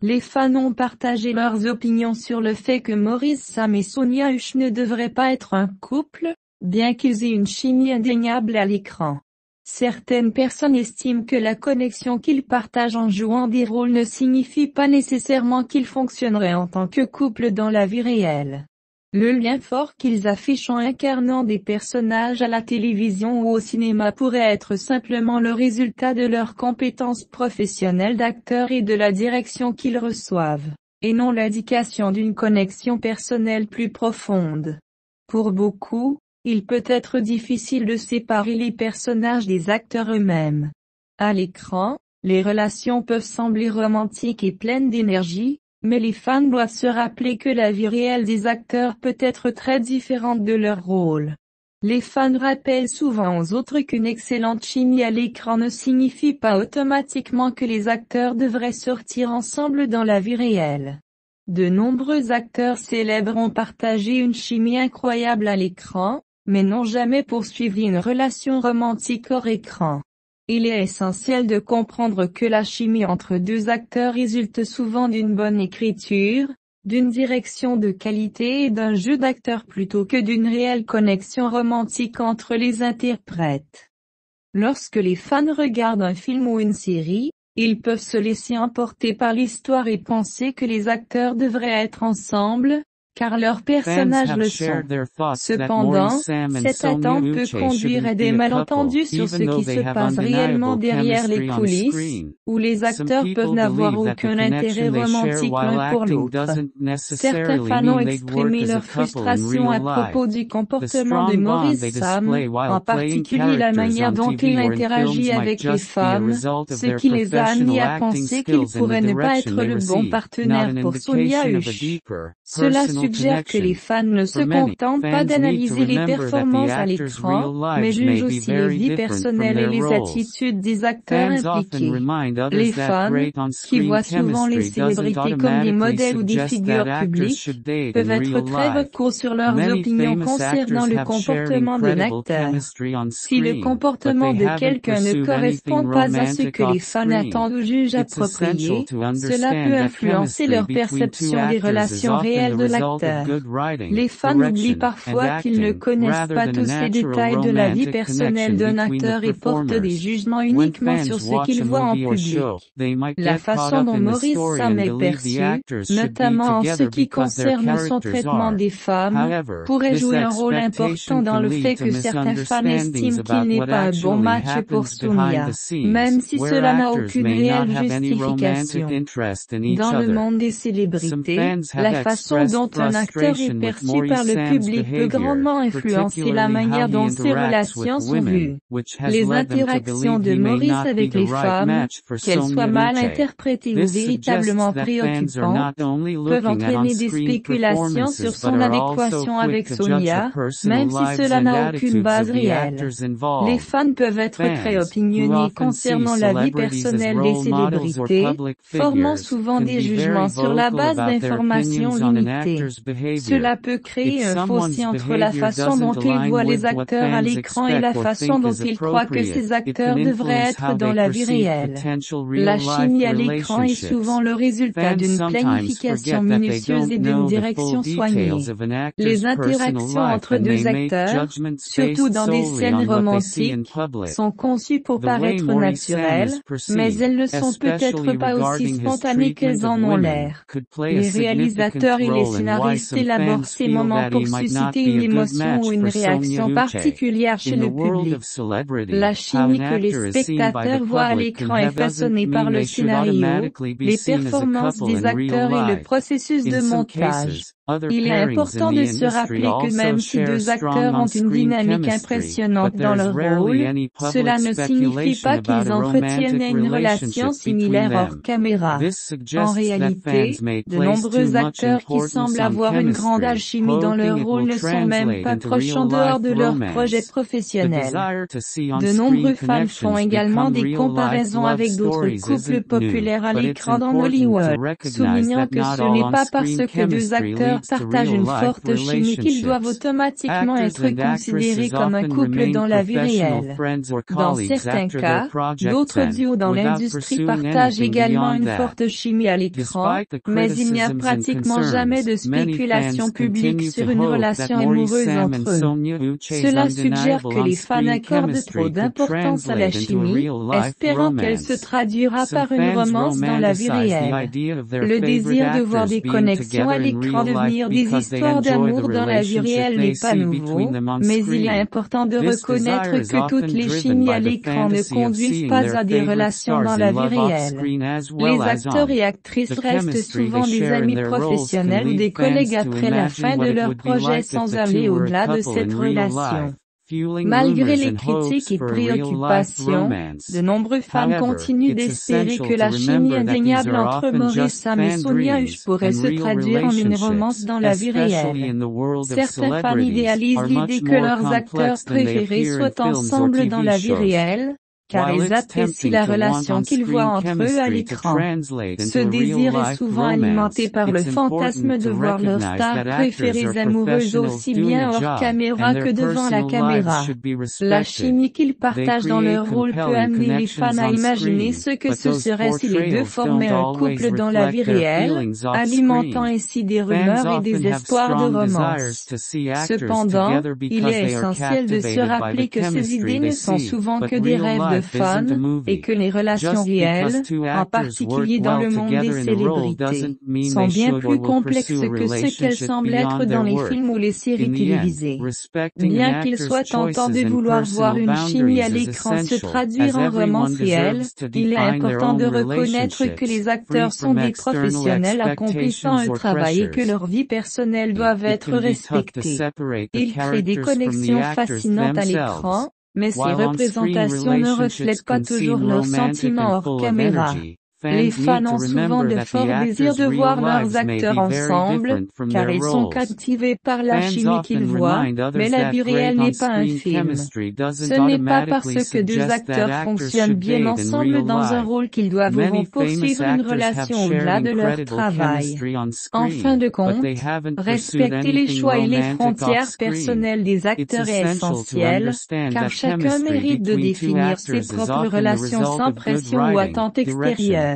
Les fans ont partagé leurs opinions sur le fait que Maurice Sam et Sonia Hush ne devraient pas être un couple, bien qu'ils aient une chimie indéniable à l'écran. Certaines personnes estiment que la connexion qu'ils partagent en jouant des rôles ne signifie pas nécessairement qu'ils fonctionneraient en tant que couple dans la vie réelle. Le lien fort qu'ils affichent en incarnant des personnages à la télévision ou au cinéma pourrait être simplement le résultat de leurs compétences professionnelles d'acteurs et de la direction qu'ils reçoivent, et non l'indication d'une connexion personnelle plus profonde. Pour beaucoup, il peut être difficile de séparer les personnages des acteurs eux-mêmes. À l'écran, les relations peuvent sembler romantiques et pleines d'énergie, mais les fans doivent se rappeler que la vie réelle des acteurs peut être très différente de leur rôle. Les fans rappellent souvent aux autres qu'une excellente chimie à l'écran ne signifie pas automatiquement que les acteurs devraient sortir ensemble dans la vie réelle. De nombreux acteurs célèbres ont partagé une chimie incroyable à l'écran, mais n'ont jamais poursuivi une relation romantique hors écran. Il est essentiel de comprendre que la chimie entre deux acteurs résulte souvent d'une bonne écriture, d'une direction de qualité et d'un jeu d'acteur plutôt que d'une réelle connexion romantique entre les interprètes. Lorsque les fans regardent un film ou une série, ils peuvent se laisser emporter par l'histoire et penser que les acteurs devraient être ensemble, car leurs personnages le sont. Cependant, cette attente peut conduire à des malentendus sur ce qui se passe réellement derrière les coulisses, où les acteurs peuvent n'avoir aucun intérêt romantique l'un pour l'autre. Certains fans ont exprimé leur frustration à propos du comportement de Maurice Sam, en particulier la manière dont il interagit avec les femmes, ce qui les a amenés à penser qu'il pourrait ne pas être le bon partenaire pour Sonia Hush. Cela suggère que les fans ne se contentent pas d'analyser les performances à l'écran, mais jugent aussi les vies personnelles et les attitudes des acteurs impliqués. Les fans, qui voient souvent les célébrités comme des modèles ou des figures publiques, peuvent être très vocaux sur leurs opinions concernant le comportement d'un acteur. Si le comportement de quelqu'un ne correspond pas à ce que les fans attendent ou jugent approprié, cela peut influencer leur perception des relations réelles de l'acteur. Les fans oublient parfois qu'ils ne connaissent pas tous les détails de la vie personnelle d'un acteur et portent des jugements uniquement sur ce qu'ils voient en public. La façon dont Maurice Sam est perçu, notamment en ce qui concerne son traitement des femmes, pourrait jouer un rôle important dans le fait que certains fans estiment qu'il n'est pas un bon match pour Sonia, même si cela n'a aucune réelle justification. Dans le monde des célébrités, la façon dont un acteur est perçu par le public peut grandement influencer la manière dont ses relations sont vues. Les interactions de Maurice avec les femmes, qu'elles soient mal interprétées ou véritablement préoccupantes, peuvent entraîner des spéculations sur son adéquation avec Sonia, même si cela n'a aucune base réelle. Les fans peuvent être très opinionnés concernant la vie personnelle des célébrités, formant souvent des jugements sur la base d'informations limitées. Cela peut créer un fossé entre la façon dont ils voient les acteurs à l'écran et la façon dont ils croient que ces acteurs devraient être dans la vie réelle. La chimie à l'écran est souvent le résultat d'une planification minutieuse et d'une direction soignée. Les interactions entre deux acteurs, surtout dans des scènes romantiques, sont conçues pour paraître naturelles, mais elles ne sont peut-être pas aussi spontanées qu'elles en ont l'air. Les réalisateurs et les scénaristes élaborent ces moments pour susciter une émotion ou une réaction particulière chez le public. La chimie que les spectateurs voient à l'écran est façonnée par le scénario, les performances des acteurs et le processus de montage. Il est important de se rappeler que même si deux acteurs ont une dynamique impressionnante dans leur rôle, cela ne signifie pas qu'ils entretiennent une relation similaire hors caméra. En réalité, de nombreux acteurs qui semblent avoir une grande alchimie dans leur rôle ne sont même pas proches en dehors de leur projet professionnel. De nombreux fans font également des comparaisons avec d'autres couples populaires à l'écran dans Hollywood, soulignant que ce n'est pas parce que deux acteurs acteurs partagent une forte chimie qu'ils doivent automatiquement être considérés comme un couple dans la vie réelle. Dans certains cas, d'autres duos dans l'industrie partagent également une forte chimie à l'écran, mais il n'y a pratiquement jamais de spéculation publique sur une relation amoureuse entre eux. Cela suggère que les fans accordent trop d'importance à la chimie, espérant qu'elle se traduira par une romance dans la vie réelle. Le désir de voir des connexions à l'écran devenir des histoires d'amour dans la vie réelle n'est pas nouveau, mais il est important de reconnaître que toutes les chimies à l'écran ne conduisent pas à des relations dans la vie réelle. Les acteurs et actrices restent souvent des amis professionnels ou des collègues après la fin de leur projet sans aller au-delà de cette relation. Malgré les critiques et préoccupations, de nombreux fans continuent d'espérer que la chimie indéniable entre Maurice Sam et Sonia Hush pourrait se traduire en une romance dans la vie réelle. Certains fans idéalisent l'idée que leurs acteurs préférés soient ensemble dans la vie réelle, car ils apprécient la relation qu'ils voient entre eux à l'écran. Ce désir est souvent alimenté par le fantasme de voir leurs stars préférées amoureuses aussi bien hors caméra que devant la caméra. La chimie qu'ils partagent dans leur rôle peut amener les fans à imaginer ce que ce serait si les deux formaient un couple dans la vie réelle, alimentant ainsi des rumeurs et des espoirs de romance. Cependant, il est essentiel de se rappeler que ces idées ne sont souvent que des rêves de fans, et que les relations réelles, en particulier dans le monde des célébrités, sont bien plus complexes que ce qu'elles semblent être dans les films ou les séries télévisées. Bien qu'il soit tentant de vouloir voir une chimie à l'écran se traduire en romance réelle, il est important de reconnaître que les acteurs sont des professionnels accomplissant un travail et que leurs vies personnelles doivent être respectées. Ils créent des connexions fascinantes à l'écran, mais ces représentations ne reflètent pas toujours leurs sentiments hors caméra. Les fans ont souvent de forts désirs de voir leurs acteurs ensemble, car ils sont captivés par la chimie qu'ils voient, mais la vie réelle n'est pas un film. Ce n'est pas parce que deux acteurs fonctionnent bien ensemble dans un rôle qu'ils doivent poursuivre une relation au-delà de leur travail. En fin de compte, respecter les choix et les frontières personnelles des acteurs est essentiel, car chacun mérite de définir ses propres relations sans pression ou attente extérieure.